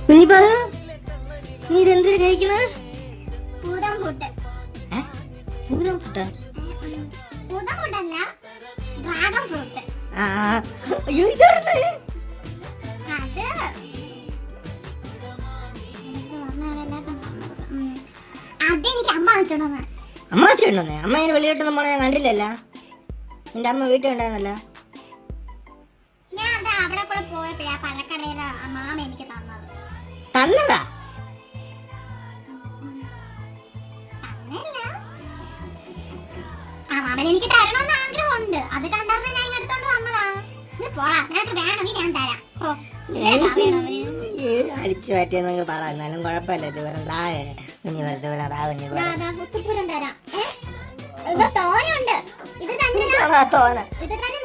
കുഞ്ഞി പറ, നീ ഇതെന്തിനു കഴിക്കണ? പൂതം പുട്ട്. പൂതം പുട്ടാ? പൂതം പുട്ടല്ല, ഡ്രാഗൺ ഫ്രൂട്ട്. അയ്യോ, ഇതെവിടുന്ന്? അതെനിക്ക് അമ്മ വെച്ചോണ്ടെന്ന്. അമ്മ വെച്ചോണ്ടോന്നേ? അമ്മ അതിന് വെളിയോട്ടൊന്നും പോണെ ഞാൻ കണ്ടില്ലല്ല. നിന്റെ അമ്മ വീട്ടിൽ ഉണ്ടായിരുന്നല്ല. ഞാൻ അത് അവിടെ കൂടെ പോയപ്പോഴാ പഴക്കടയിലെ മാമ എനിക്ക് തന്നത്. തന്നതാ? തന്നല്ല, ആ മാമൻ എനിക്ക് തരണമെന്ന് ആഗ്രഹമുണ്ട്. അത് കണ്ടാർന്ന് ഞാൻ ഇങ്ങോട്ട് വന്നതാ. ഇത് പോടാ, നിനക്ക് വേണമെങ്കിൽ ഞാൻ തരാം. അടിച്ചു മാറ്റിയെന്നൊക്കെ പറ, എന്നാലും കുഴപ്പമില്ല. ഇത് വെറുതെ കുഞ്ഞി വെറുതെ കുത്തിപ്പൂരം തരാം. ഇത് തോനുണ്ട്. ഇത് തന്നെ തോന ഇത് തന്നെ